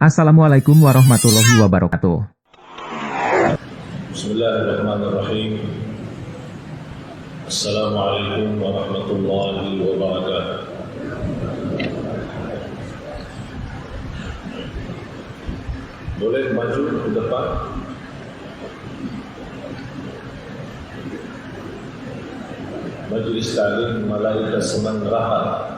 Assalamualaikum warahmatullahi wabarakatuh. Bismillahirrahmanirrahim. Assalamualaikum warahmatullahi wabarakatuh. Boleh maju ke depan? Majlis Ta'lim Malaikat Senang Rahat.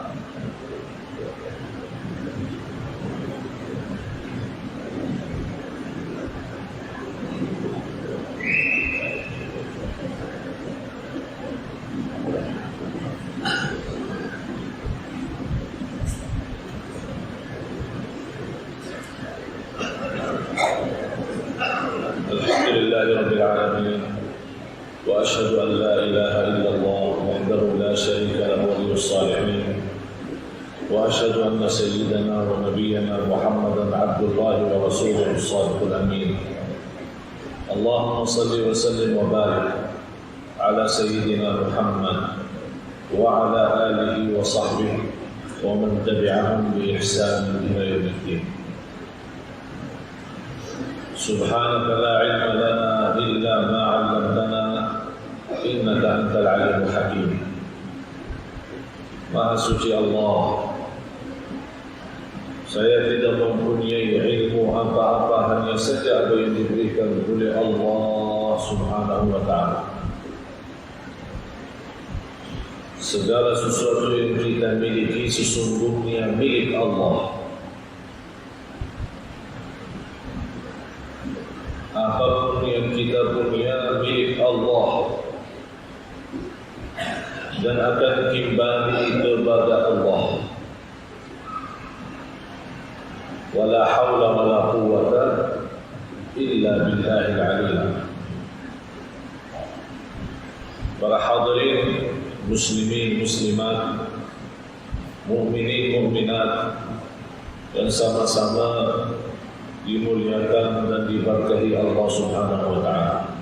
Alhamdulillahirabbil alamin. Wa asyhadu an la ilaha illallah wahdahu la syarika lahu waliyus salihin. Wa asyhadu anna sayyidana wa nabiyyana Muhammadan abdullahi wa rasuluhu shadiqul amin. Allahumma salli wa sallim wa barik ala sayyidina Muhammad wa ala alihi wa sahbihi wa man tabi'ahum bi ihsan ila yaumiddin. Subhanaka la ilma lana illa ma 'allamtana innaka antal alimul hakim. Maha suci Allah, saya tidak mempunyai ilmu apa-apa, hanya saja apa yang diberikan oleh Allah Subhanahu wa ta'ala. Segala sesuatu yang kita miliki sesungguhnya milik Allah. Apapun yang kita punya milik Allah dan akan kembali kepada Allah. Wala haula wala quwwata illa billahil aliyil. Para hadirin muslimin muslimat, mukminin mukminat yang sama-sama dimuliakan dan diberkahi Allah Subhanahu wa ta'ala.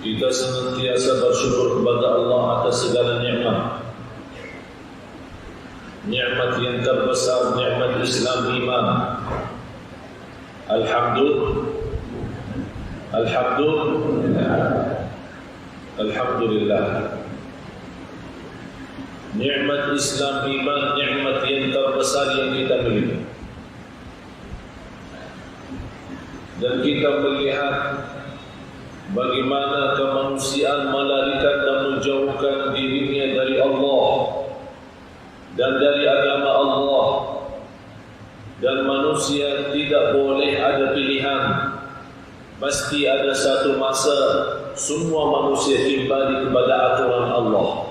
Kita senantiasa bersyukur kepada Allah atas segala nikmat. Nikmat yang terbesar, nikmat Islam iman. Alhamdulillah. Nikmat Islam iman, nikmat yang terbesar yang kita miliki. Dan kita melihat bagaimana kemanusiaan melarikan dan menjauhkan dirinya dari Allah dan dari agama Allah. Dan manusia tidak boleh ada pilihan. Pasti ada satu masa semua manusia kembali kepada aturan Allah,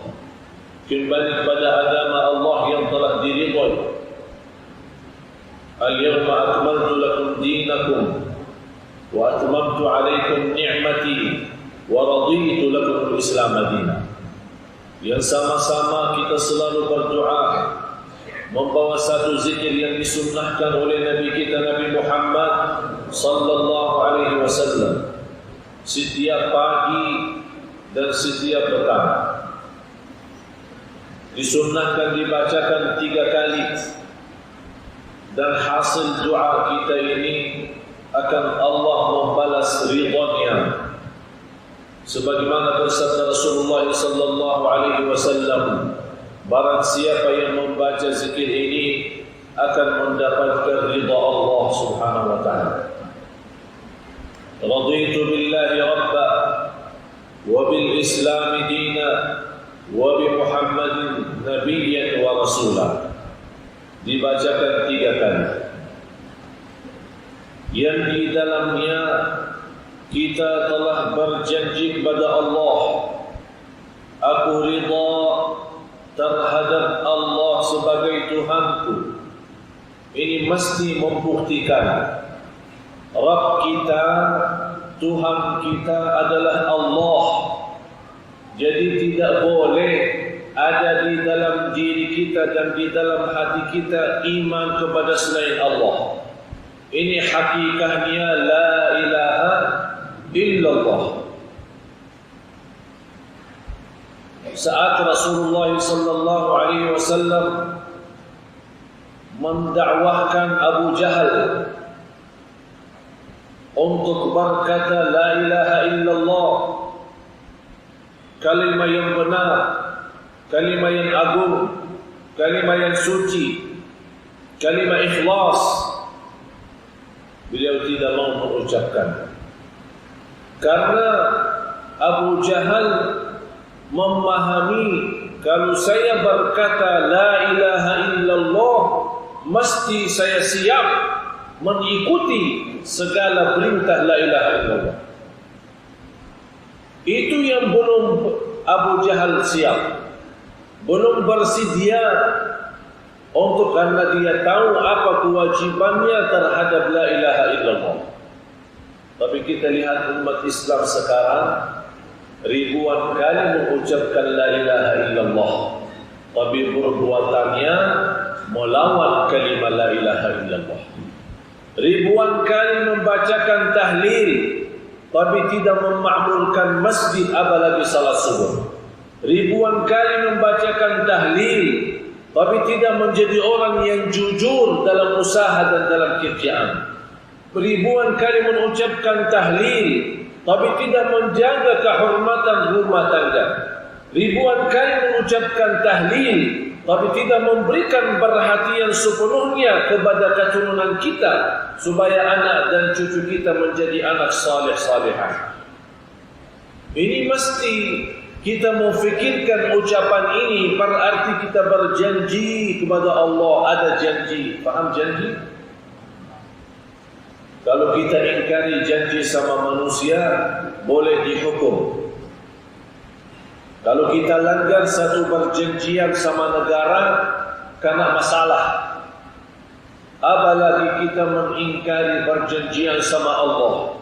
kembali kepada agama Allah yang telah diridhai. Al-yawma akmaltu lakum dinakum wa atmamtu alaikum ni'mati wa raditu lakum al-Islam dinan. Yang sama-sama kita selalu berdoa membawa satu zikir yang disunnahkan oleh Nabi kita Nabi Muhammad sallallahu alaihi wasallam setiap pagi dan setiap petang. Disunnahkan dibacakan 3 kali, dan hasil doa kita ini akan Allah membalas ridhanya. Sebagaimana bersabda Rasulullah sallallahu alaihi wasallam, barang siapa yang membaca zikir ini akan mendapatkan ridha Allah Subhanahu wa ta'ala. Raditu billahi rabba wa bil Islam dina wa bi Muhammadin nabiyyan wa rasulah. Dibacakan 3 kali. Yang di dalamnya kita telah berjanji kepada Allah, aku ridha terhadap Allah sebagai Tuhanku. Ini mesti membuktikan Rabb kita, Tuhan kita adalah Allah. Jadi tidak boleh ada di dalam diri kita dan di dalam hati kita iman kepada selain Allah. Ini hakikatnya la ilaha illallah. Saat Rasulullah sallallahu alaihi wasallam mendakwahkan Abu Jahal untuk berkata la ilaha illallah, kalimah yang benar, kalimah yang agung, kalimah yang suci, kalimah ikhlas. Beliau tidak mau mengucapkan karena Abu Jahal memahami kalau saya berkata la ilaha illallah, mesti saya siap mengikuti segala perintah la ilaha illallah. Itu yang belum Abu Jahal siap, belum bersedia untuk, karena dia tahu apa kewajibannya terhadap la ilaha illallah. Tapi kita lihat umat Islam sekarang ribuan kali mengucapkan la ilaha illallah, tapi perbuatannya melawan kalimat la ilaha illallah. Ribuan kali membacakan tahlil, tapi tidak memakmurkan masjid apalagi salat subuh. Ribuan kali membacakan tahlil, tapi tidak menjadi orang yang jujur dalam usaha dan dalam kerjaan. Ribuan kali mengucapkan tahlil, tapi tidak menjaga kehormatan rumah tangga. Ribuan kali mengucapkan tahlil, tapi tidak memberikan perhatian sepenuhnya kepada keturunan kita, supaya anak dan cucu kita menjadi anak saleh-salehah. Ini mesti kita memfikirkan ucapan ini, berarti kita berjanji kepada Allah, ada janji. Faham janji? Kalau kita ingkari janji sama manusia, boleh dihukum. Kalau kita langgar satu perjanjian sama negara, kena masalah. Apalagi kita mengingkari perjanjian sama Allah.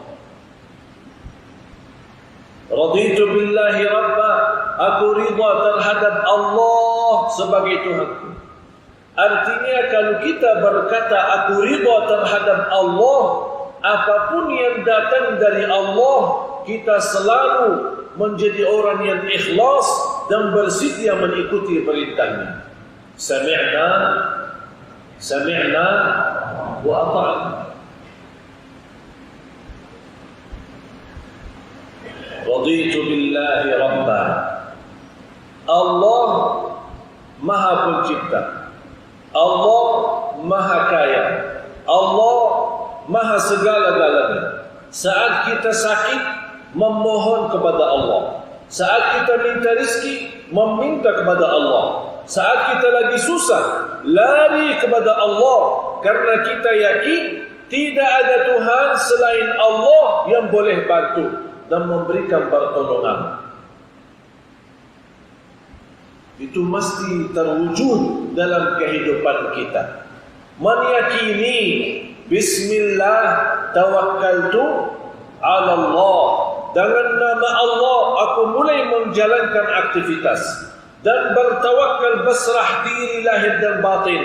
Raditu billahi rabba, aku ridha terhadap Allah sebagai Tuhanku. Artinya kalau kita berkata aku ridha terhadap Allah, apapun yang datang dari Allah, kita selalu menjadi orang yang ikhlas dan bersedia mengikuti perintahnya. Sami'na wa ata'na. Raditu billahi rabba. Allah Maha Pencipta, Allah Maha Kaya, Allah Maha segala-galanya. Saat kita sakit, memohon kepada Allah. Saat kita minta rezeki, meminta kepada Allah. Saat kita lagi susah, lari kepada Allah, karena kita yakin tidak ada Tuhan selain Allah yang boleh bantu dan memberikan pertolongan. Itu mesti terwujud dalam kehidupan kita. Meyakini bismillah tawakkaltu ala Allah, dengan nama Allah aku mulai menjalankan aktivitas dan bertawakal, berserah diri lahir dan batin.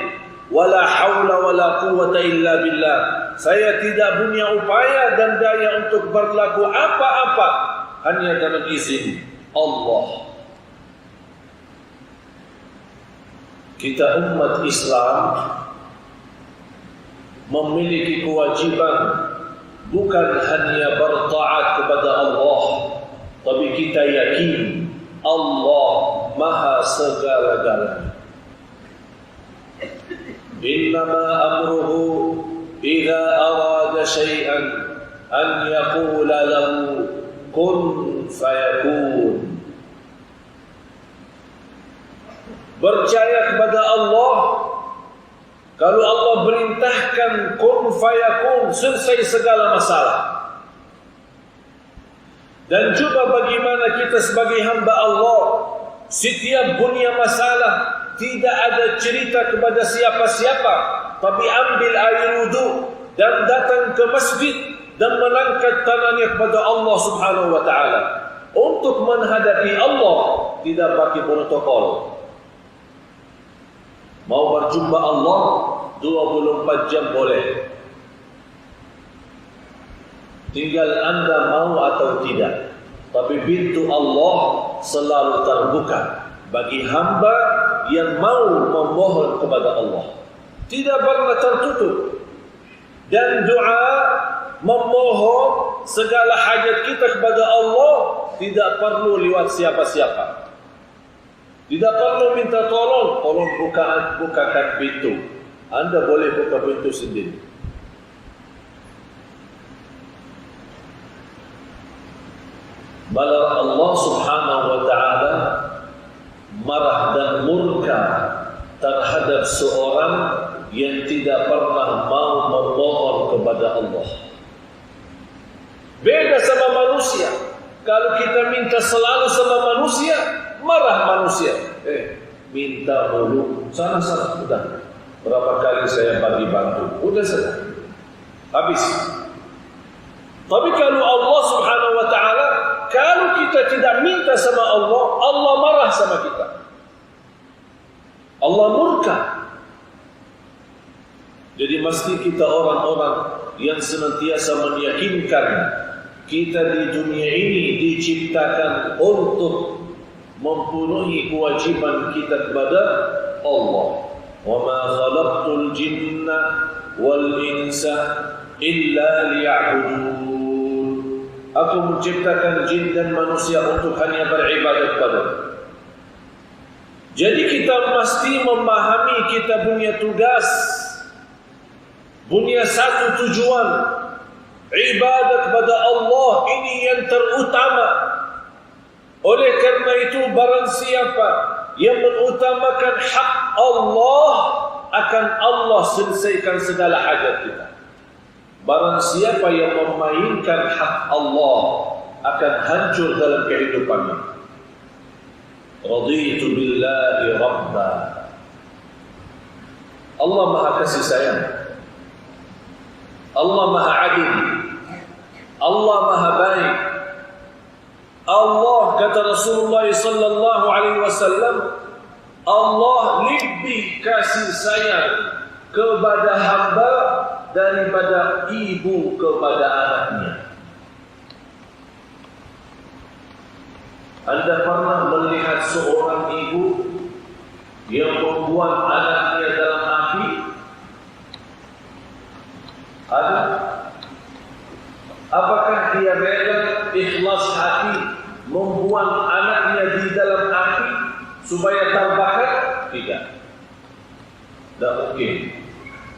Wala haula wala quwwata illa billah. Saya tidak punya upaya dan daya untuk berlaku apa-apa, hanya dengan izin Allah. Kita umat Islam memiliki kewajiban bukan hanya bertaat kepada Allah, tapi kita yakin Allah Maha segala-galanya. Innama amruhu idza arada syai'an an yaqula lahu kun fayakun. Percaya kepada Allah, kalau Allah perintahkan kun fayakun, selesai segala masalah. Dan juga bagaimana kita sebagai hamba Allah, setiap punya masalah, tidak ada cerita kepada siapa-siapa, tapi ambil air wudu dan datang ke masjid dan mengangkat tangannya kepada Allah Subhanahu wa taala untuk menghadapi Allah, tidak pakai protokol. Mau berjumpa Allah 24 jam boleh. Tinggal anda mau atau tidak. Tapi pintu Allah selalu terbuka bagi hamba yang mau memohon kepada Allah. tidak pernah tertutup. Dan doa memohon segala hajat kita kepada Allah tidak perlu lewat siapa-siapa. Tidak perlu minta tolong bukakan pintu. Anda boleh buka pintu sendiri. Malah Allah Subhanahu wa taala marah dan murka terhadap seorang yang tidak pernah mau memohon kepada Allah. Beda sama manusia. Kalau kita minta selalu sama manusia, marah manusia. Minta dulu. Sana, sudah. Berapa kali saya bagi bantu? Udah selesai. Habis. Tapi kalau Allah Subhanahu wa taala, kalau kita tidak minta sama Allah, Allah marah sama kita. Allah murka. Jadi mesti kita orang-orang yang senantiasa meyakinkan kita di dunia ini diciptakan untuk mempenuhi kewajiban kita kepada Allah. Wa ma khalaqtul jinna wal insa illa liya'budun. Aku menciptakan jin dan manusia untuk hanya beribadat kepada-Ku. Jadi kita mesti memahami kita punya tugas, punya satu tujuan, ibadat kepada Allah ini yang terutama. Oleh karena itu barang siapa yang mengutamakan hak Allah, akan Allah selesaikan segala hajat kita. Barang siapa yang memainkan hak Allah, akan hancur dalam kehidupannya. Raditu billahi rabba. Allah Maha Kasih Sayang. Allah Maha Adil. Allah Maha Baik. Allah, kata Rasulullah sallallahu alaihi wasallam, Allah lebih kasih sayang kepada hamba daripada ibu kepada anaknya. Anda pernah melihat seorang ibu yang membuat anaknya dalam api? Ada? Apakah dia rela ikhlas hati membuang anaknya di dalam api supaya terbakar? Tidak. Tidak mungkin.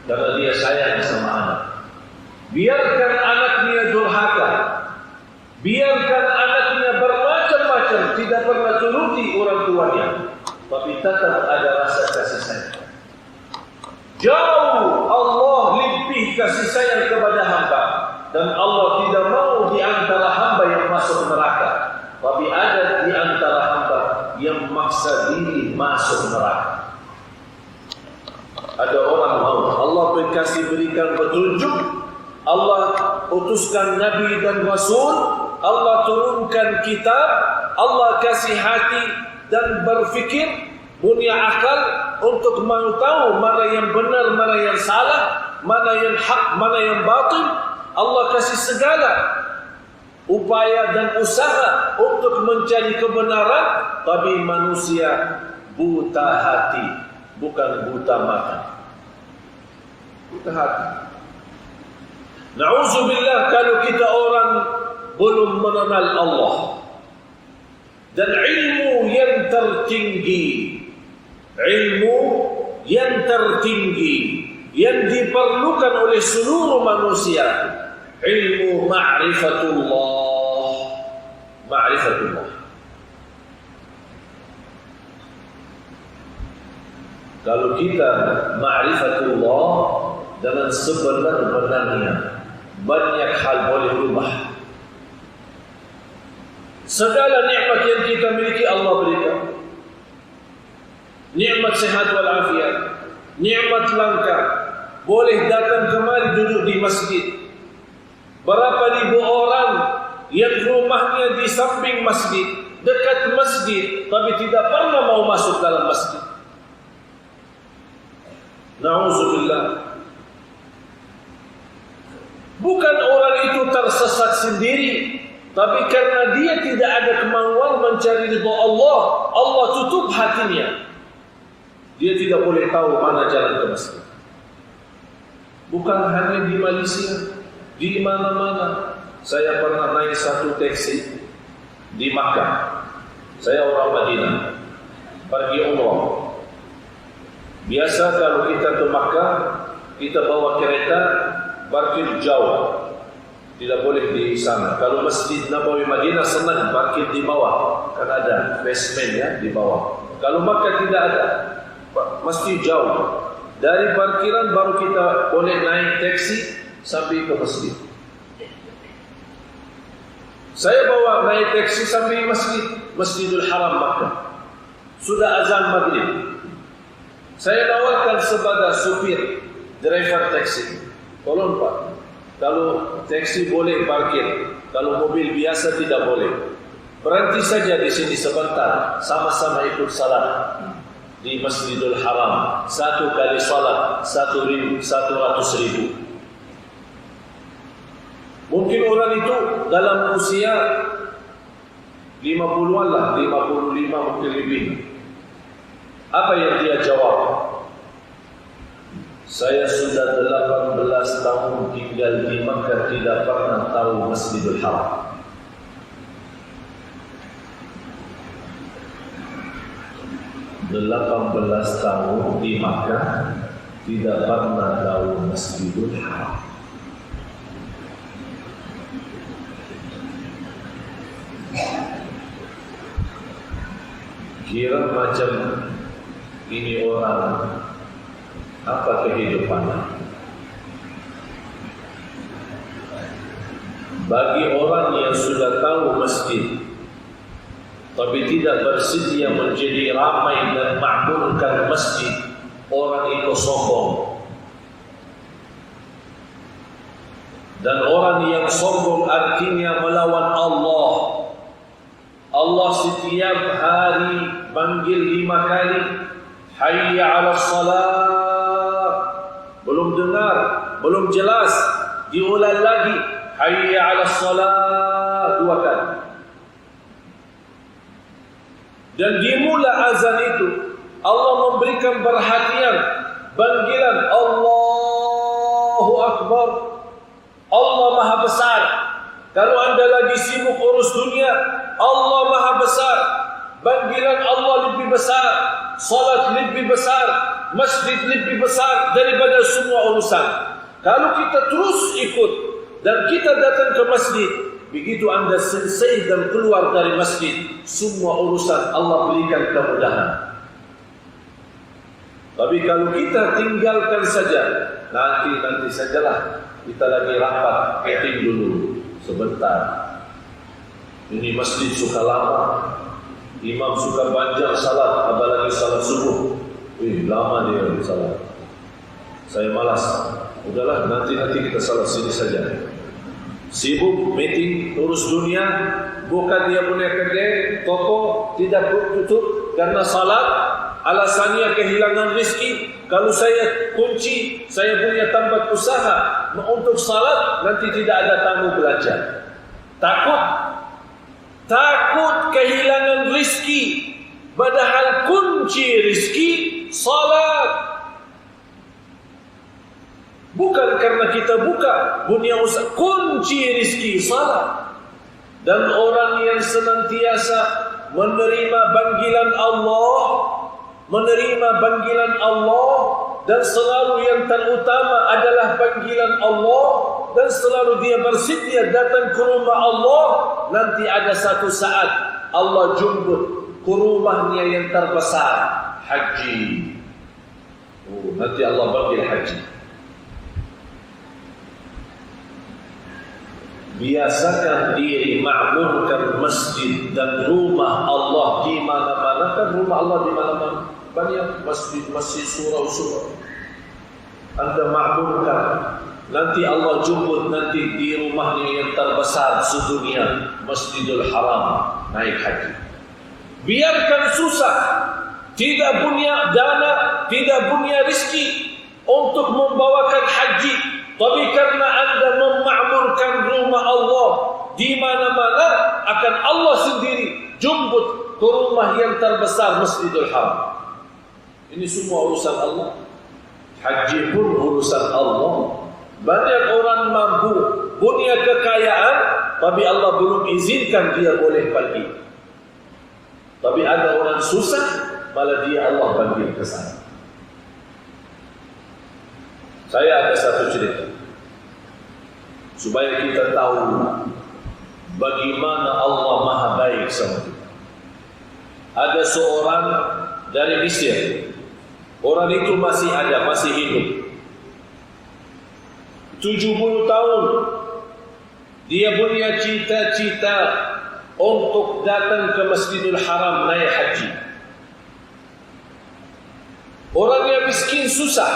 Karena dia sayang sama anak. Biarkan anaknya durhaka. Biarkan anaknya bermacam-macam, tidak pernah turuti orang tuanya, tapi tetap ada rasa kasih sayang. Jauh Allah lebih kasih sayang kepada hamba. Dan Allah tidak mau di antara hamba yang masuk neraka, tapi ada di antara hamba yang maksa diri masuk neraka. Ada orang mau, Allah berikan petunjuk, Allah utuskan Nabi dan Rasul, Allah turunkan kitab, Allah kasih hati dan berfikir, punya akal untuk mau tahu mana yang benar, mana yang salah, mana yang hak, mana yang batil. Allah kasih segala upaya dan usaha untuk mencari kebenaran, tapi manusia buta hati, bukan buta mata. Buta hati. Na'udzubillah kalau kita orang belum mengenal Allah. Dan ilmu yang tertinggi, yang diperlukan oleh seluruh manusia, ilmu ma'rifatullah. Kalau kita ma'rifatullah dengan sebenar-benarnya, banyak hal boleh berubah. Segala nikmat yang kita miliki Allah berikan. Nikmat sehat walafiat, nikmat langka, boleh datang kemari duduk di masjid. Berapa ribu orang yang rumahnya di samping masjid, dekat masjid, tapi tidak pernah mau masuk dalam masjid. Na'udzubillah. Bukan orang itu tersesat sendiri, tapi karena dia tidak ada kemauan mencari ridha Allah, Allah tutup hatinya. Dia tidak boleh tahu mana jalan ke masjid. Bukan hanya di Malaysia, di mana-mana. Saya pernah naik satu taksi di Makkah. Saya orang Madinah, pergi umrah. Biasa kalau kita ke Makkah, kita bawa kereta, parkir jauh. Tidak boleh di sana. Kalau Masjid Nabawi Madinah senang parkir di bawah, kan ada basement ya di bawah. Kalau Makkah tidak ada, mesti jauh. Dari parkiran baru kita boleh naik taksi sampai ke masjid. Saya bawa naik taksi sampai Masjidul Haram Makkah. Sudah azan maghrib. Saya tawarkan kepada supir, driver taksi, tolong Pak, kalau taksi boleh parkir, kalau mobil biasa tidak boleh. Berhenti saja di sini sebentar, sama-sama ikut salat di Masjidul Haram. 1 kali salat 100.000. Mungkin orang itu dalam usia 50-an lah, 55 mungkin lebih. Apa yang dia jawab? Saya sudah 18 tahun tinggal di Makkah, tidak pernah tahu Masjidul Haram. Belas tahun di Makkah, tidak pernah tahu Masjidul Haram. Kira macam ini orang, apa kehidupannya? Bagi orang yang sudah tahu masjid tapi tidak bersedia menjadi ramai dan makmurkan masjid, orang itu sombong. Dan orang yang sombong artinya melawan Allah. Allah setiap hari panggil 5 kali, hayya 'alas salat. Belum dengar, belum jelas, diulang lagi, hayya 'alas salat 2 kali. Dan dimula azan itu Allah memberikan perhatian, panggilan Allahu Akbar. Allah Maha Besar. Kalau anda lagi sibuk urus dunia, Allah Maha Besar. Panggilan Allah lebih besar, salat lebih besar, masjid lebih besar daripada semua urusan. Kalau kita terus ikut dan kita datang ke masjid, begitu anda selesai dan keluar dari masjid, semua urusan Allah berikan kemudahan. Tapi kalau kita tinggalkan saja, nanti sajalah, kita lagi rapat, meeting dulu sebentar. Ini masjid suka lama, imam suka panjang salat, apalagi salat subuh. Lama dia salat. Saya malas. Udahlah, nanti kita salat sini saja. Sibuk meeting, urus dunia, buka dia punya kedai, toko tidak tutup karena salat. Alasannya kehilangan rezeki. Kalau saya kunci, saya punya tempat usaha untuk salat, nanti tidak ada tamu belanja. Takut kehilangan rezeki. Padahal kunci rezeki salat. Bukan karena kita buka dunia usaha, kunci rezeki salat. Dan orang yang senantiasa menerima panggilan Allah, dan selalu yang terutama adalah panggilan Allah, dan selalu dia bersedia datang ke rumah Allah, nanti ada satu saat Allah jemput ke rumahnya yang terbesar, haji. Nanti Allah panggil haji. Biasakan diri makmurkan masjid dan rumah Allah di mana-mana. Kan rumah Allah di mana-mana. Banyak masjid surau. Anda makmurkan. Nanti Allah jemput nanti di rumahnya yang terbesar sedunia, Masjidul Haram, naik haji. Biarkan susah, tidak punya dana, tidak punya rezeki untuk membawakan haji. Tapi karena anda memakmurkan rumah Allah di mana-mana, akan Allah sendiri jemput ke rumah yang terbesar, Masjidul Haram. Ini semua urusan Allah. Haji pun urusan Allah. punya kekayaan, tapi Allah belum izinkan dia boleh pergi. Tapi ada orang susah, malah dia Allah panggil ke sana. Saya ada satu cerita supaya kita tahu bagaimana Allah Maha baik sama kita. Ada seorang dari Mesir. Orang itu masih ada, masih hidup. 70 tahun dia punya cita-cita untuk datang ke Masjidil Haram naik haji. Orangnya miskin, susah,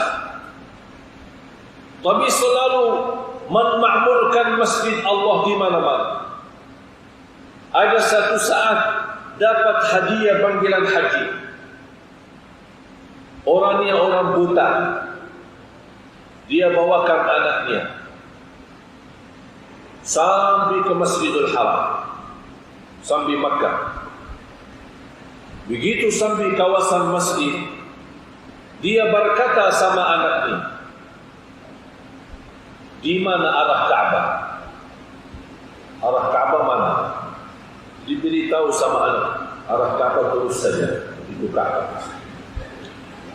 tapi selalu memakmurkan masjid Allah di mana-mana. Ada satu saat dapat hadiah panggilan haji. Orangnya orang buta. Dia bawakan anaknya sampai ke Masjidil Haram, sampai Makkah. Begitu sampai kawasan masjid, dia berkata sama anaknya, di mana arah Ka'bah? Arah Ka'bah mana? Diberitahu sama anak, arah Ka'bah terus saja, itu Ka'bah.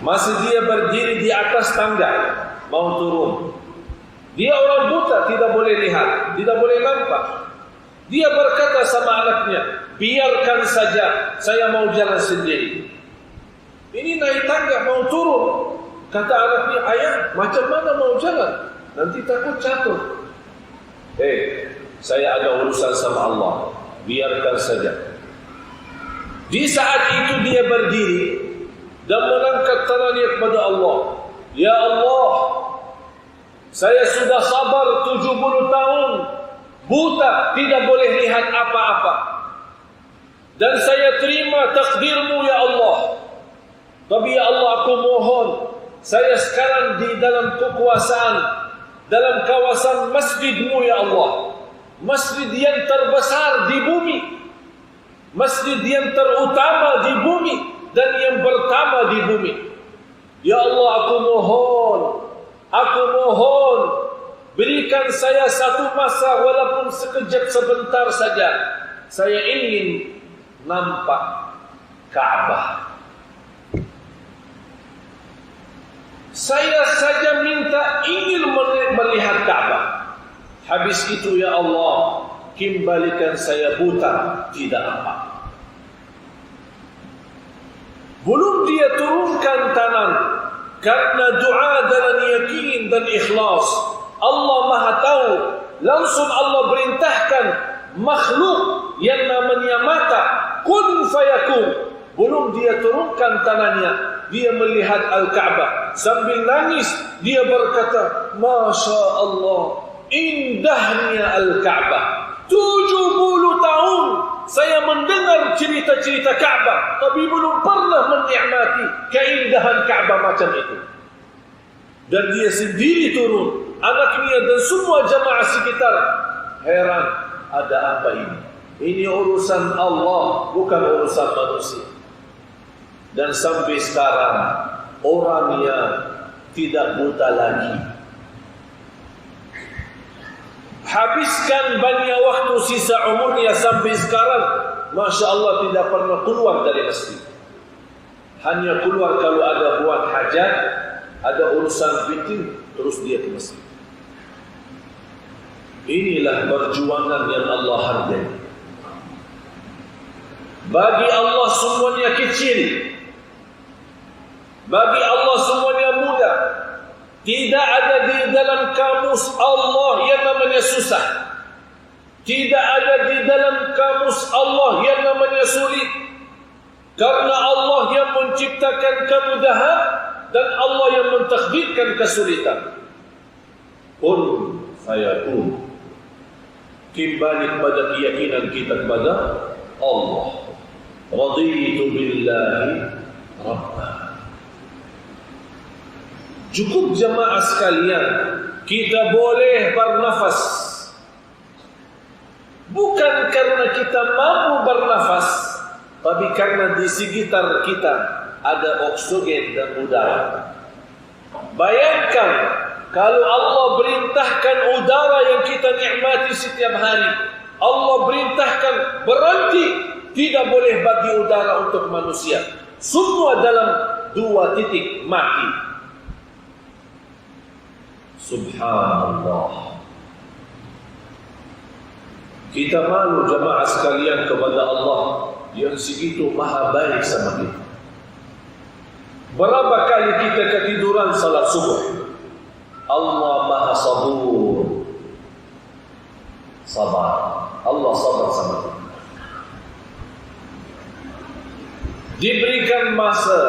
Masih dia berdiri di atas tangga, mau turun. Dia orang buta, tidak boleh lihat, tidak boleh nampak. Dia berkata sama anaknya, biarkan saja, saya mau jalan sendiri. Ini naik tangga, mau turun. Kata anaknya, ayah, macam mana mau jalan? Nanti takut jatuh. Saya ada urusan sama Allah, biarkan saja. Di saat itu dia berdiri dan mengangkat tangannya kepada Allah. Ya Allah, saya sudah sabar 70 tahun, buta, tidak boleh lihat apa-apa. Dan saya terima takdirmu ya Allah. Tapi ya Allah, aku mohon, saya sekarang di dalam kekuasaan, dalam kawasan masjidmu ya Allah. Masjid yang terbesar di bumi, masjid yang terutama di bumi, dan yang pertama di bumi. Ya Allah, aku mohon, berikan saya satu masa walaupun sekejap sebentar saja. Saya ingin nampak Ka'bah. Saya saja minta ingin melihat Ka'bah. Habis itu ya Allah, kembalikan saya buta, tidak apa. Belum dia turunkan tangan, karena doa dan yakin dan ikhlas, Allah Maha tahu. Langsung Allah perintahkan makhluk yang namanya mata, kun fayakun. Belum dia turunkan tangannya, dia melihat Al-Ka'bah. Sambil nangis, dia berkata, Masya Allah, indahnya Al-Ka'bah. 70 tahun saya mendengar cerita-cerita Ka'bah, tapi belum pernah menikmati keindahan Ka'bah macam itu. Dan dia sendiri turun, anaknya dan semua jamaah sekitar heran, ada apa ini? Ini urusan Allah, bukan urusan manusia. Dan sampai sekarang orangnya tidak buta lagi. Habiskan banyak waktu sisa umurnya sampai sekarang, Masya Allah, tidak pernah keluar dari masjid. Hanya keluar kalau ada buat hajat, ada urusan penting, terus dia ke masjid. Inilah perjuangan yang Allah hargai. Bagi Allah semuanya kecil, bagi Allah semuanya mudah. Tidak ada di dalam kamus Allah yang namanya susah. Tidak ada di dalam kamus Allah yang namanya sulit. Karena Allah yang menciptakan kemudahan dan Allah yang mentakdirkan kesulitan. Qul fayakun. Kembali kepada keyakinan kita kepada Allah. Raditu billahi Rabbah. Cukup jemaah sekalian, kita boleh bernafas. Bukan karena kita mampu bernafas, tapi karena di sekitar kita ada oksigen dan udara. Bayangkan Kalau Allah perintahkan udara yang kita nikmati setiap hari, Allah perintahkan berhenti, tidak boleh bagi udara untuk manusia. Semua dalam 2 titik mati. Subhanallah. Kita malu jemaah sekalian kepada Allah yang segitu maha baik sama kita. Berapa kali kita ketiduran salat subuh? Allah maha sabur. Sabar. Allah sabar sama kita. Diberikan masa,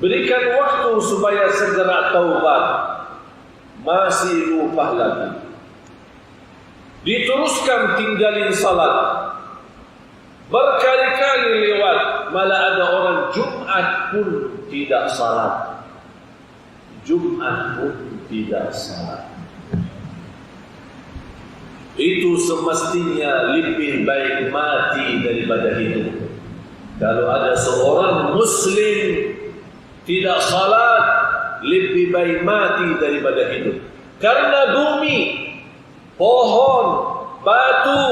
berikan waktu supaya segera taubat. Masih lupa lagi. Diteruskan tinggalin salat. Berkali-kali lewat, malah ada orang Jumat pun tidak salat. Jumat pun tidak salat. Itu semestinya lebih baik mati daripada hidup. Kalau ada seorang Muslim tidak salat, lebih baik mati daripada hidup. Karena bumi, pohon, batu,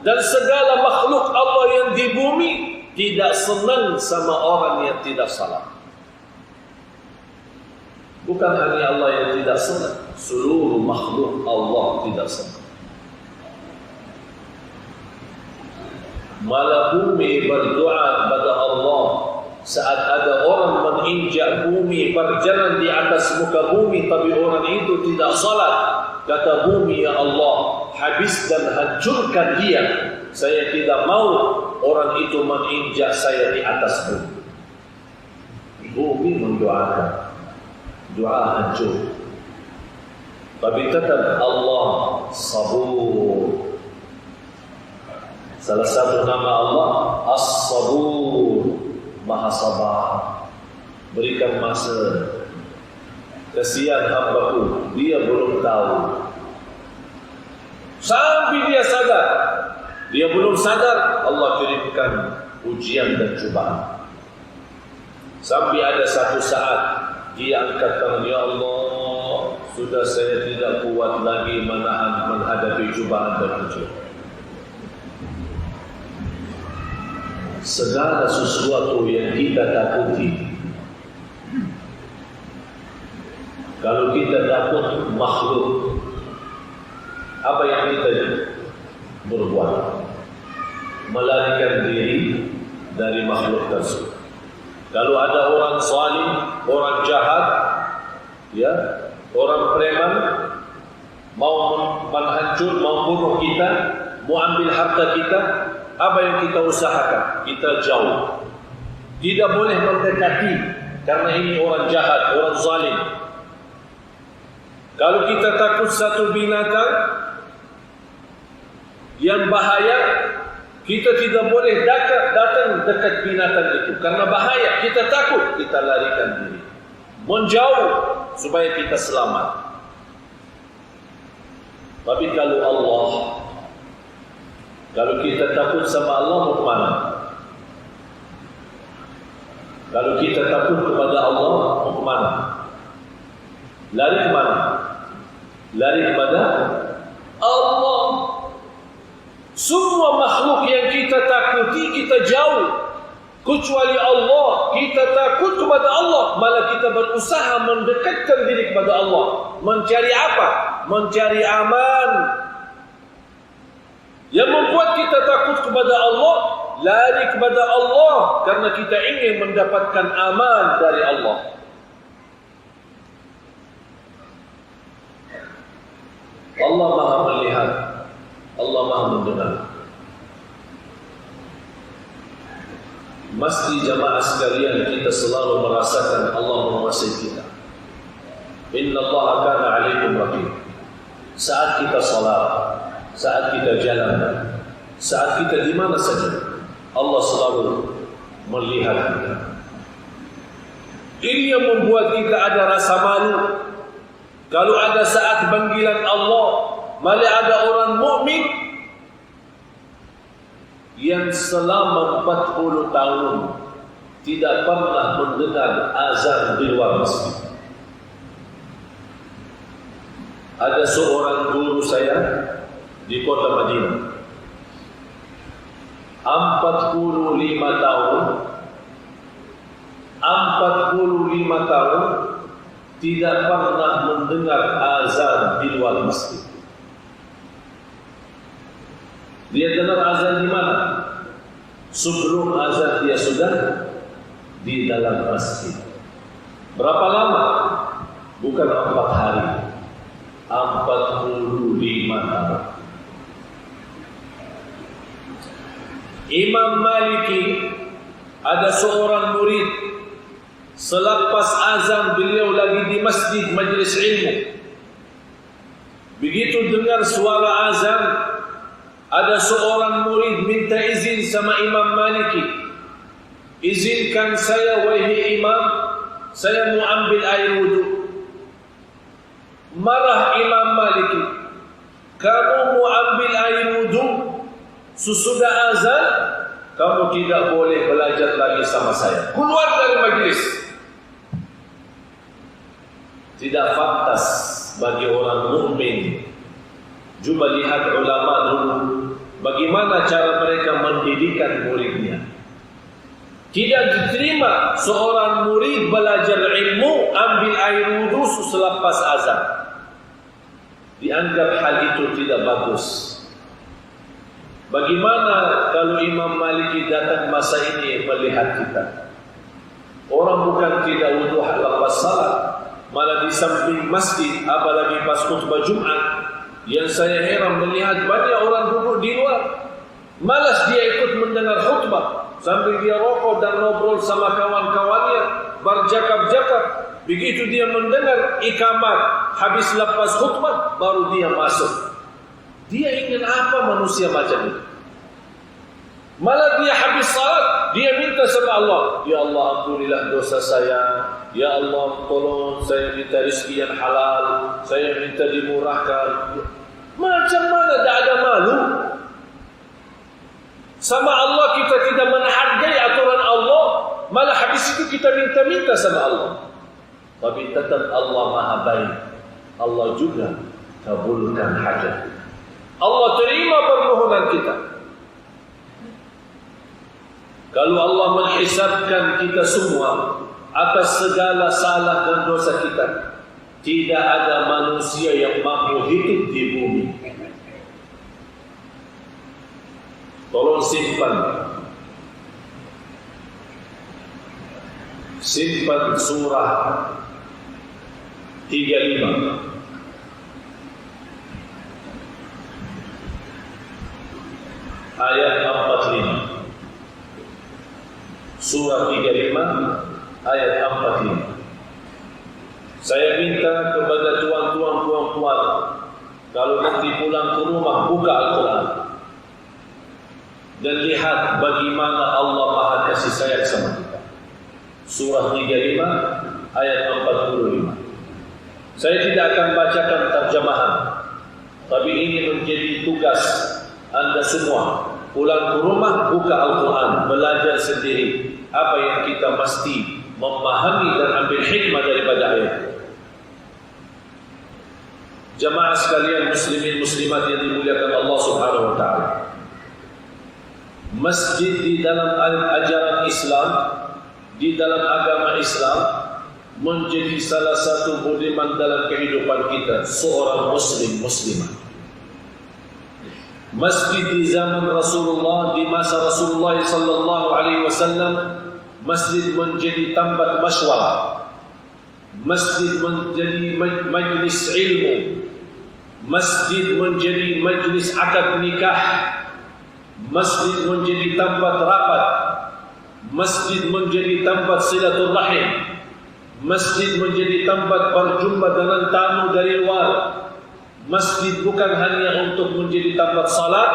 dan segala makhluk Allah yang di bumi tidak senang sama orang yang tidak salat. Bukan hanya Allah yang tidak senang, seluruh makhluk Allah tidak senang. Malah bumi berdoa kepada Allah saat ada orang menginjak bumi, berjalan di atas muka bumi, tapi orang itu tidak salat. Kata bumi, ya Allah, habis dan hancurkan dia. Saya tidak mau orang itu menginjak saya di atas bumi. Bumi mendoakan, doa hancur. Tapi tetap Allah sabur. Salah satu nama Allah As-Sabur, Maha Sabar. Berikan masa. Kesian hambaku, dia belum tahu. Sampai dia sadar. Dia belum sadar, Allah kirimkan ujian dan cubaan. Sampai ada satu saat dia angkat tangan, ya Allah, sudah saya tidak kuat lagi menahan menghadapi cubaan dan ujian. Segala sesuatu yang kita takuti, kalau kita takut makhluk, apa yang kita berbuat? Melarikan diri dari makhluk tersebut. Kalau ada orang zalim, orang jahat, ya, orang preman, mau menghancur, mau bunuh kita, mau ambil harta kita, apa yang kita usahakan? Kita jauh. Tidak boleh mendekati, karena ini orang jahat, orang zalim. Kalau kita takut satu binatang yang bahaya, kita tidak boleh datang dekat binatang itu, karena bahaya. Kita takut, kita larikan diri, menjauh supaya kita selamat. Tapi kalau Allah, kalau kita takut sama Allah, mau kemana? Kalau kita takut kepada Allah, mau kemana? Lari kemana? Lari kepada Allah. Semua makhluk yang kita takuti, kita jauh. Kecuali Allah, kita takut kepada Allah, malah kita berusaha mendekatkan diri kepada Allah. Mencari apa? Mencari aman. Yang membuat kita takut kepada Allah, lari kepada Allah, karena kita ingin mendapatkan aman dari Allah. Allah Maha melihat, Allah Maha mendengar. Mesti jamaah sekalian kita selalu merasakan Allah menguasai kita. Inna Allah kana alaikum raqib. Saat kita salat, saat kita jalan, saat kita di mana saja, Allah selalu melihat kita. Ini yang membuat kita ada rasa malu. Kalau ada saat panggilan Allah, malah ada orang mukmin yang selama 40 tahun tidak pernah mendengar azan di luar masjid. ada seorang guru saya di kota Madinah, 45 tahun tidak pernah mendengar azan di luar masjid. Dia dengar azan di mana? Sebelum azan dia sudah di dalam masjid. Berapa lama? Bukan 4 hari, 45 tahun. Imam Maliki ada seorang murid, selepas azan beliau lagi di masjid majlis ilmu. Begitu dengar suara azan, ada seorang murid minta izin sama Imam Maliki. Izinkan saya wahai imam, saya mau ambil air wudu. Marah Imam Maliki, kamu mau ambil air wudu sesudah azan, kamu tidak boleh belajar lagi sama saya. Keluar dari majlis. Tidak pantas bagi orang mukmin. Cuba lihat ulama dulu, bagaimana cara mereka mendidikan muridnya. Tidak diterima seorang murid belajar ilmu ambil air wudu selepas azan. Dianggap hal itu tidak bagus. Bagaimana kalau Imam Maliki datang masa ini melihat kita? Orang bukan tidak wudu lepas salat, malah di samping masjid, apalagi pas khutbah Jumat. Yang saya heran melihat banyak orang duduk di luar, malas dia ikut mendengar khutbah, sambil dia rokok dan ngobrol sama kawan-kawannya, berjakap-jakap. Begitu dia mendengar ikamat habis lepas khutbah, baru dia masuk. Dia ingin apa manusia macam itu? Malah dia habis salat, dia minta sama Allah, ya Allah ampunilah dosa saya, ya Allah tolong saya minta rezeki yang halal, saya minta dimurahkan. Macam mana tak ada malu? Sama Allah kita tidak menghargai aturan Allah, malah habis itu kita minta-minta sama Allah. Tapi tetap Allah Maha Baik, Allah juga kabulkan hajat. Allah terima permohonan kita. Kalau Allah menghisabkan kita semua atas segala salah dan dosa kita, tidak ada manusia yang mampu hidup di bumi. Tolong simpan surah 35. Ayat 45. Surah 35 ayat 45. Saya minta kepada tuan-tuan, puan-puan, kalau nanti pulang ke rumah, buka Al-Quran dan lihat bagaimana Allah Maha kasih sayang sama kita. Surah 35 ayat 45. Saya tidak akan bacakan terjemahan, tapi ini menjadi tugas anda semua. Pulang ke rumah, buka Al-Quran, belajar sendiri apa yang kita mesti memahami dan ambil hikmah daripada ayat. Jamaah sekalian, muslimin muslimat yang dimuliakan Allah Subhanahu wa taala. Masjid di dalam ajaran Islam, di dalam agama Islam, menjadi salah satu budiman dalam kehidupan kita seorang muslim muslimah. Masjid di zaman Rasulullah, di masa Rasulullah sallallahu alaihi wasallam, masjid menjadi tempat masywarah, masjid menjadi majlis ilmu, masjid menjadi majlis akad nikah, masjid menjadi tempat rapat, masjid menjadi tempat silaturahim, masjid menjadi tempat berjumpa dengan tamu dari luar. Masjid bukan hanya untuk menjadi tempat salat,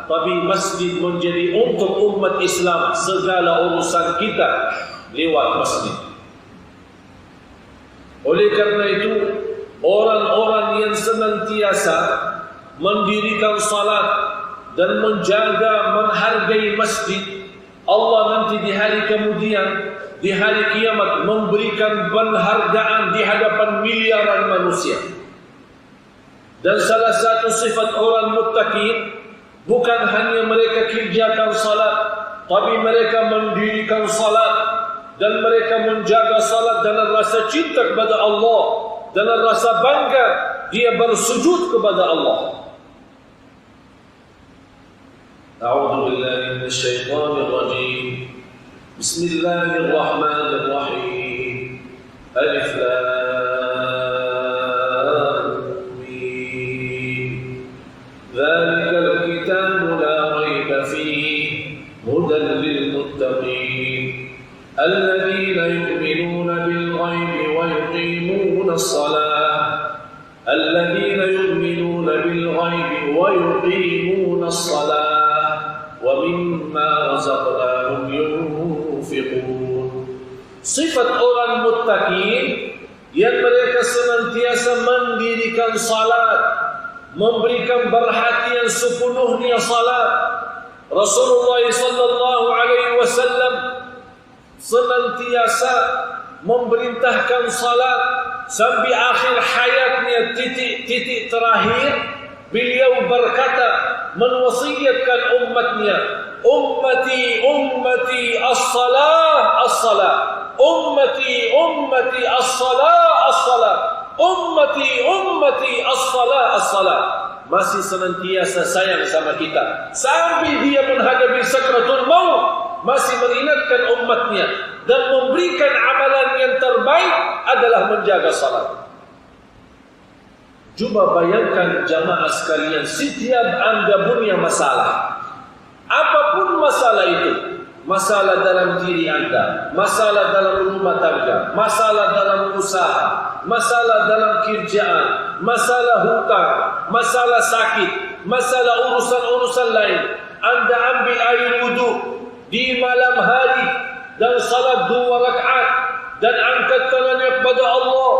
tapi masjid menjadi untuk umat Islam segala urusan kita lewat masjid. Oleh karena itu, orang-orang yang senantiasa mendirikan salat dan menjaga, menghargai masjid, Allah nanti di hari kemudian, di hari kiamat memberikan penghargaan di hadapan miliaran manusia. Dan salah satu sifat orang muttaqin, bukan hanya mereka kerjakan salat, tapi mereka mendirikan salat dan mereka menjaga salat dengan rasa cinta kepada Allah, dengan rasa bangga dia bersujud kepada Allah. A'udzu billahi minasy syaithanir rajim. Bismillahirrahmanirrahim. Alif Lam Mim. Dzalikal kitabu la raiba fihi hudan lil muttaqin alladzina yu'minuna bil ghaibi wa yuqimuna as-salata alladzina yu'minuna bil ghaibi wa yuqimuna as-salata wa mimma razaqnahum yunfiqun. Sifat orang muttaqin yang mereka senantiasa mendirikan salat, memberikan perhatian sepenuhnya salat. Rasulullah sallallahu alaihi wasallam senantiasa memerintahkan salat sampai akhir hayatnya, titik terakhir beliau berkata, menwasiatkan umatnya, ummati ummati as-salah as-salah, ummati ummati as-salah as-salah, ummati ummati as-salah as-salah. Masih senantiasa sayang sama kita sampai dia menghadapi sakratul maut, masih mengingatkan umatnya dan memberikan amalan yang terbaik adalah menjaga salat. Cuba bayangkan jamaah sekalian, setiap anda punya masalah, apapun masalah itu, masalah dalam diri anda, masalah dalam rumah tangga, masalah dalam usaha, masalah dalam kerjaan, masalah hutang, masalah sakit, masalah urusan-urusan lain, anda ambil air wudu di malam hari dan salat 2 rakaat dan angkat tangannya kepada Allah,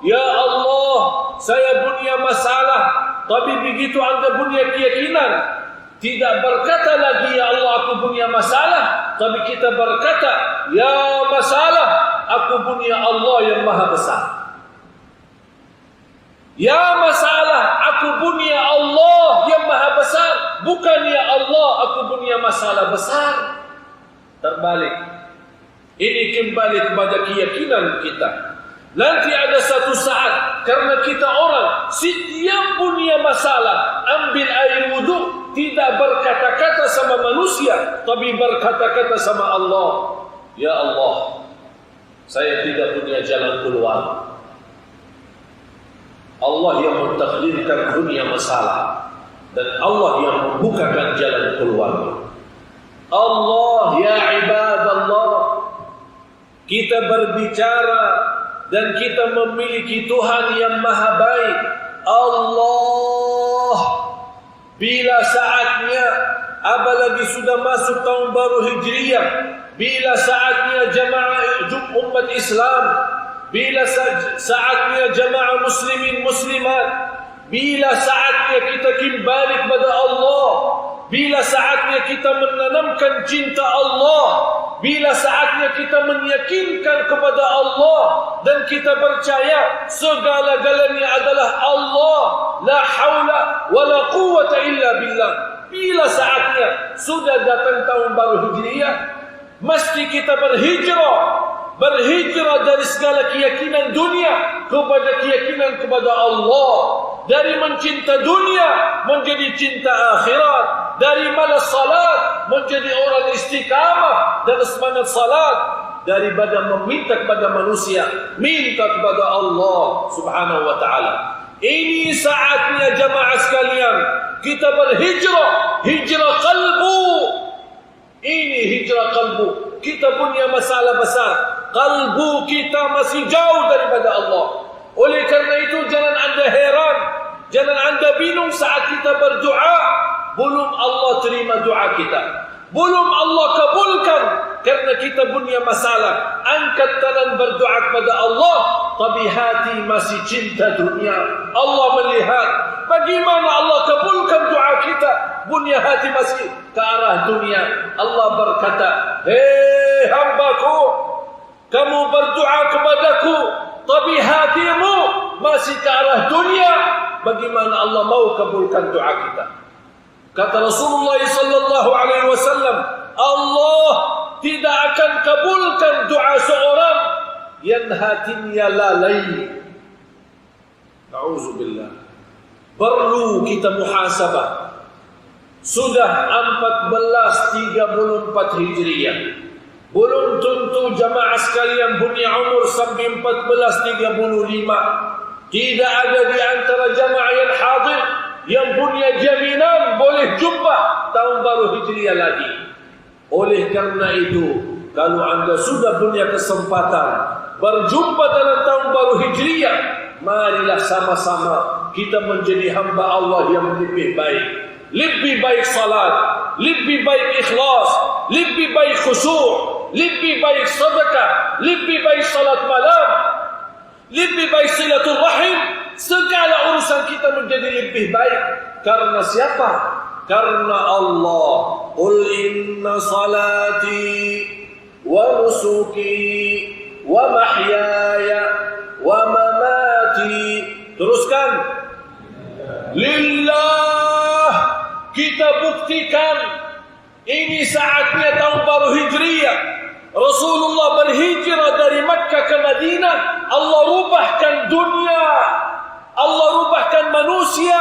ya Allah, saya punya masalah. Tapi begitu anda punya keyakinan, tidak berkata lagi ya Allah aku punya masalah, tapi kita berkata ya masalah, aku punya Allah yang maha besar. Ya masalah, aku punya Allah yang maha besar, bukan ya Allah aku punya masalah besar. Terbalik. Ini kembali kepada keyakinan kita. Nanti ada satu saat, karena kita orang setiap punya masalah, ambil air wudu, tidak berkata-kata sama manusia, tapi berkata-kata sama Allah. Ya Allah, saya tidak punya jalan keluar. Allah yang mentakdirkan dunia masalah, dan Allah yang membukakan jalan keluar. Allah, ya ibadallah, kita berbicara dan kita memiliki Tuhan yang maha baik. Allah, bila saatnya, apalagi sudah masuk tahun baru Hijriah, bila saatnya jamaah umat Islam, bila saatnya jamaah muslimin muslimat, bila saatnya kita kembali kepada Allah, bila saatnya kita menanamkan cinta Allah, bila saatnya kita meyakinkan kepada Allah dan kita percaya segala-galanya adalah Allah, la haula wala quwwata illa billah. Bila saatnya sudah datang tahun baru Hijriah, mesti kita berhijrah dari segala keyakinan dunia kepada keyakinan kepada Allah, dari mencinta dunia menjadi cinta akhirat, dari malas salat menjadi orang istiqamah dan semangat salat, daripada meminta kepada manusia, minta kepada Allah Subhanahu wa taala. Ini saatnya jamaah sekalian, kita berhijrah, hijrah qalbu. Ini hijrah qalbu. Kita punya masalah besar, qalbu kita masih jauh daripada Allah. Oleh karena itu jangan anda heran, jangan anda bingung saat kita berdoa, belum Allah terima doa kita, belum Allah kabulkan karena kita punya masalah. Angkat tangan berdoa kepada Allah, tapi hati masih cinta dunia. Allah melihat bagaimana Allah kabulkan doa kita, punya hati masih ke arah dunia. Allah berkata, hei hambaku, kamu berdoa kepadaku, tapi hatimu masih ke arah dunia. bagaimana Allah mau kabulkan doa kita. Kata Rasulullah sallallahu alaihi wasallam, Allah tidak akan kabulkan doa seorang yang hatinya lalai. Na'udzubillah. Perlu kita muhasabah. Sudah 1434 Hijriah. Belum tentu jamaah sekalian punya umur sampai 1435. Tidak ada di antara jamaah yang hadir yang punya jaminan boleh jumpa tahun baru Hijriah lagi. Oleh karena itu, kalau anda sudah punya kesempatan berjumpa dalam tahun baru Hijriah, marilah sama-sama kita menjadi hamba Allah yang lebih baik. Lebih baik salat, lebih baik ikhlas, lebih baik khusyuk, lebih baik sedekah, lebih baik salat malam, lebih baik silatul rahim. Segala urusan kita menjadi lebih baik. Karena siapa? Karena Allah. Qul inna salati wa nusuki wa mahyaya wa mamati. Teruskan. Lillah. Kita buktikan ini saatnya tahun baru Hijriah. Rasulullah berhijrah dari Makkah ke Madinah. Allah rubahkan dunia. Allah rubahkan manusia.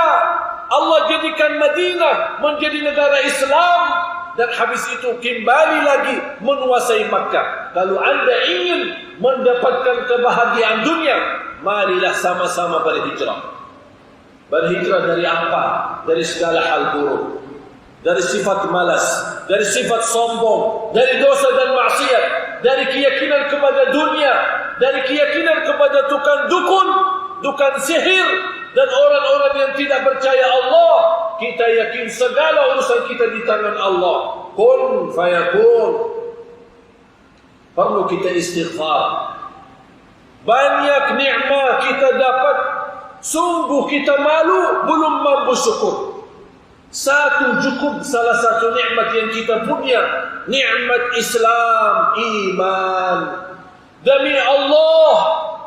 Allah jadikan Madinah menjadi negara Islam. Dan habis itu kembali lagi menguasai Makkah. Kalau anda ingin mendapatkan kebahagiaan dunia, marilah sama-sama berhijrah. Berhijrah dari apa? Dari segala hal buruk. Dari sifat malas, dari sifat sombong, dari dosa dan maksiat, dari keyakinan kepada dunia, dari keyakinan kepada tukang dukun, tukang sihir, dan orang-orang yang tidak percaya Allah. Kita yakin segala urusan kita di tangan Allah. Kun fayakun. Perlu kita istighfar. Banyak nikmat kita dapat, sungguh kita malu belum mampu syukur. Satu cukup, salah satu nikmat yang kita punya, nikmat Islam, iman. Demi Allah,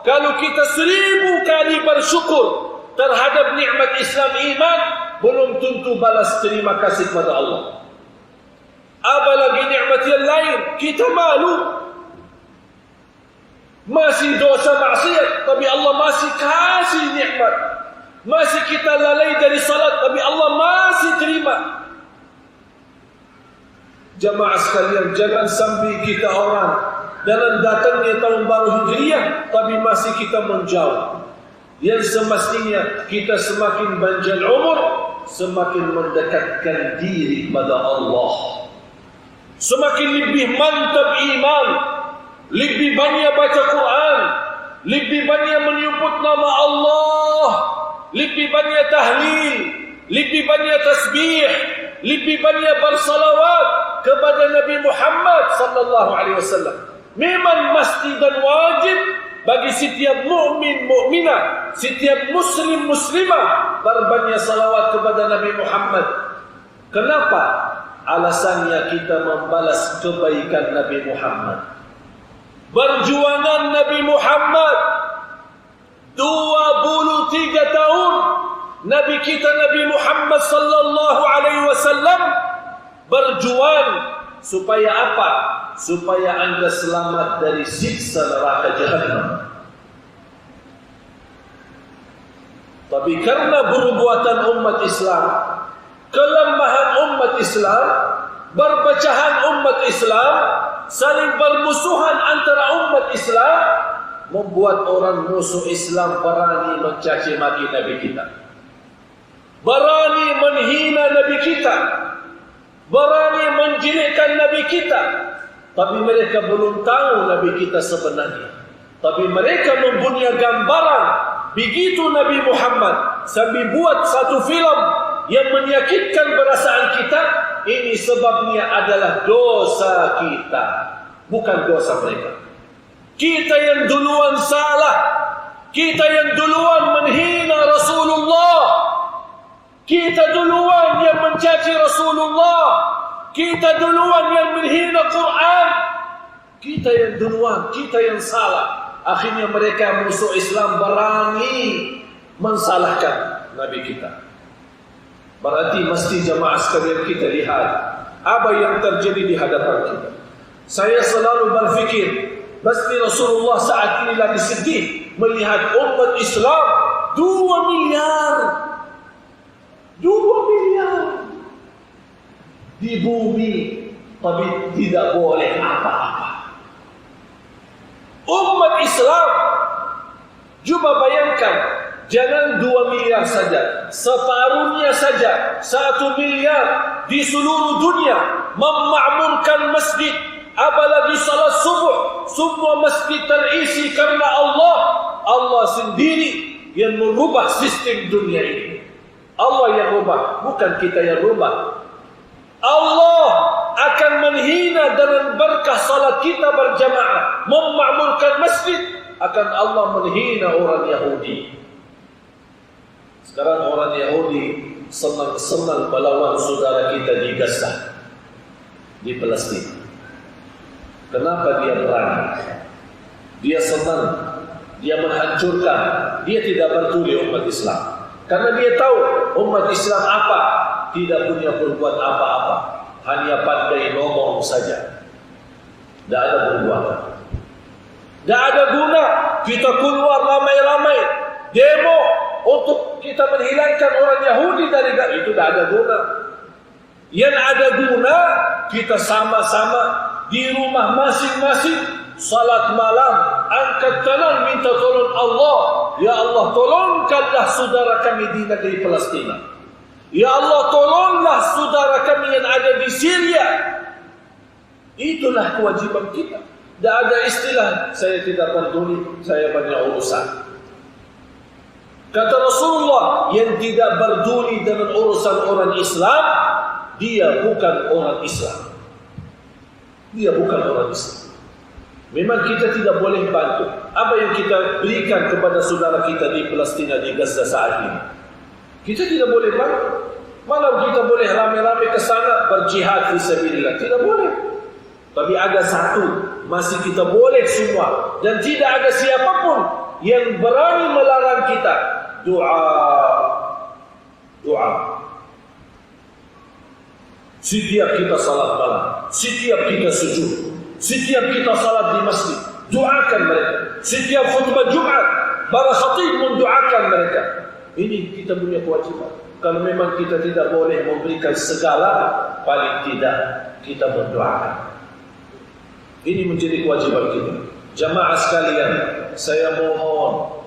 kalau kita 1000 kali bersyukur terhadap nikmat Islam, iman, belum tentu balas terima kasih kepada Allah. Apalagi nikmat yang lain, kita malu. Masih dosa maksiat, tapi Allah masih kasih nikmat. Masih kita lalai dari salat, tapi Allah masih terima. Jamaah sekalian, jangan sampai kita orang dalam datangnya tahun baru Hijriah, tapi masih kita menjauh. Yang semestinya kita semakin panjang umur, semakin mendekatkan diri kepada Allah. Semakin lebih mantap iman, lebih banyak baca Quran, lebih banyak menyebut nama Allah, lebih banyak tahlil, lebih banyak tasbih, lebih banyak bersalawat kepada Nabi Muhammad sallallahu alaihi wasallam. Memang mesti dan wajib bagi setiap mukmin mukminah, setiap muslim muslimah berbanyak salawat kepada Nabi Muhammad. Kenapa? Alasannya kita membalas kebaikan Nabi Muhammad. Perjuangan Nabi Muhammad 23 tahun Nabi kita Nabi Muhammad sallallahu alaihi wasallam berjuang supaya apa? Supaya anda selamat dari siksa neraka Jahannam. Tapi karena perbuatan umat Islam, kelemahan umat Islam, perpecahan umat Islam, saling bermusuhan antara umat Islam, membuat orang musuh Islam berani mencaci maki Nabi kita, berani menghina Nabi kita, berani menjelekkan Nabi kita. Tapi mereka belum tahu Nabi kita sebenarnya. Tapi mereka mempunyai gambaran begitu Nabi Muhammad sambil buat satu film yang menyakitkan perasaan kita. Ini sebabnya adalah dosa kita, bukan dosa mereka. Kita yang duluan salah, kita yang duluan menghina Rasulullah, kita duluan yang mencaci Rasulullah, kita duluan yang menghina Quran, kita yang duluan, kita yang salah. Akhirnya mereka musuh Islam berani mensalahkan, Nabi kita. Berarti mesti jamaah sekalian kita lihat apa yang terjadi di hadapan kita. Saya selalu berfikir, mesti Rasulullah saat ini lagi sedih melihat umat Islam 2 miliar di bumi, tapi tidak boleh apa-apa. Umat Islam, coba bayangkan, jangan 2 miliar saja, separuhnya saja, 1 miliar di seluruh dunia memakmurkan masjid, apalagi salat subuh, semua masjid terisi karena Allah sendiri yang merubah sistem dunia ini. Allah yang rubah, bukan kita yang rubah. Allah akan menghina dengan berkah salat kita berjamaah, memakmurkan masjid, akan Allah menghina orang Yahudi. Sekarang orang Yahudi senang-senang melawan saudara kita di Gaza, di Palestina. Kenapa dia berani? Dia senang, dia menghancurkan, dia tidak peduli umat Islam. Karena dia tahu umat Islam apa? Tidak punya berbuat apa-apa, hanya pandai ngomong saja. Tidak ada perbuatan. Tidak ada guna kita keluar ramai-ramai demo untuk kita menghilangkan orang Yahudi dari itu. Tidak ada guna. Yang ada guna kita sama-sama di rumah masing-masing salat malam, angkat tangan minta tolong Allah. Ya Allah, tolongkanlah saudara kami di negeri Palestina. Ya Allah, tolonglah saudara kami yang ada di Syria. Itulah kewajiban kita. Tidak ada istilah saya tidak peduli, saya banyak urusan. Kata Rasulullah, yang tidak peduli dengan urusan orang Islam, dia bukan orang Islam. Dia bukan orang Islam. Memang kita tidak boleh bantu. Apa yang kita berikan kepada saudara kita di Palestina, di Gaza saat ini, kita tidak boleh bantu. Mana kita boleh rame-rame ke sana berjihad fisabilillah? Tidak boleh. Tapi ada satu, masih kita boleh semua, dan tidak ada siapapun yang berani melarang kita. Doa. Setiap kita salat malam, setiap kita sujud, setiap kita salat di masjid, doakan mereka. Setiap khutbah Jumat, para khatib mendoakan mereka. Ini kita punya kewajiban. Kalau memang kita tidak boleh memberikan segala, paling tidak kita berdoakan. Ini menjadi kewajiban kita. Jamaah sekalian, saya mohon,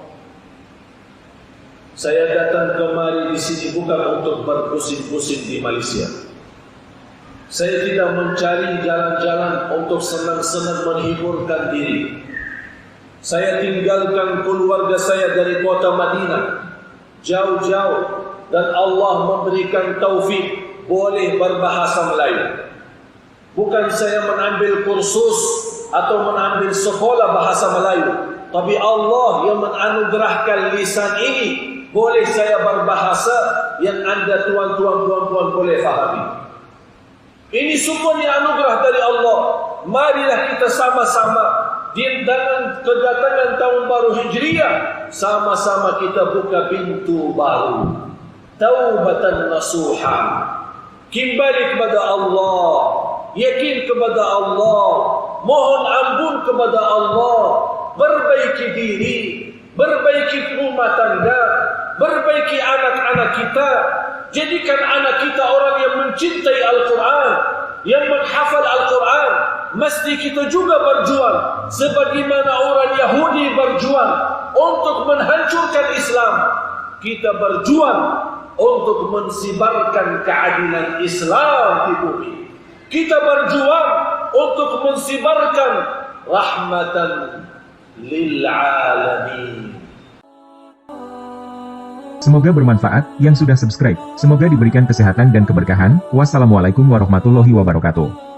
saya datang kemari di sini bukan untuk berpusing-pusing di Malaysia. Saya tidak mencari jalan-jalan untuk senang-senang menghiburkan diri. Saya tinggalkan keluarga saya dari kota Madinah jauh-jauh, dan Allah memberikan taufik boleh berbahasa Melayu. Bukan saya mengambil kursus atau mengambil sekolah bahasa Melayu, tapi Allah yang menganugerahkan lisan ini boleh saya berbahasa yang anda tuan-tuan boleh fahami. Ini semua anugerah dari Allah. Marilah kita sama-sama dengan kedatangan tahun baru Hijriah, sama-sama kita buka pintu baru. Taubatan nasuha. Kembali kepada Allah, yakin kepada Allah, mohon ampun kepada Allah, perbaiki diri, perbaiki rumah tangga, perbaiki anak-anak kita. Jadikan anak kita orang yang mencintai Al-Quran, yang menghafal Al-Quran. Mesti kita juga berjuang sebagaimana orang Yahudi berjuang untuk menghancurkan Islam. Kita berjuang untuk mensibarkan keadilan Islam di bumi. Kita berjuang untuk mensibarkan rahmatan lil alamin. Semoga bermanfaat yang sudah subscribe. Semoga diberikan kesehatan dan keberkahan. Wassalamualaikum warahmatullahi wabarakatuh.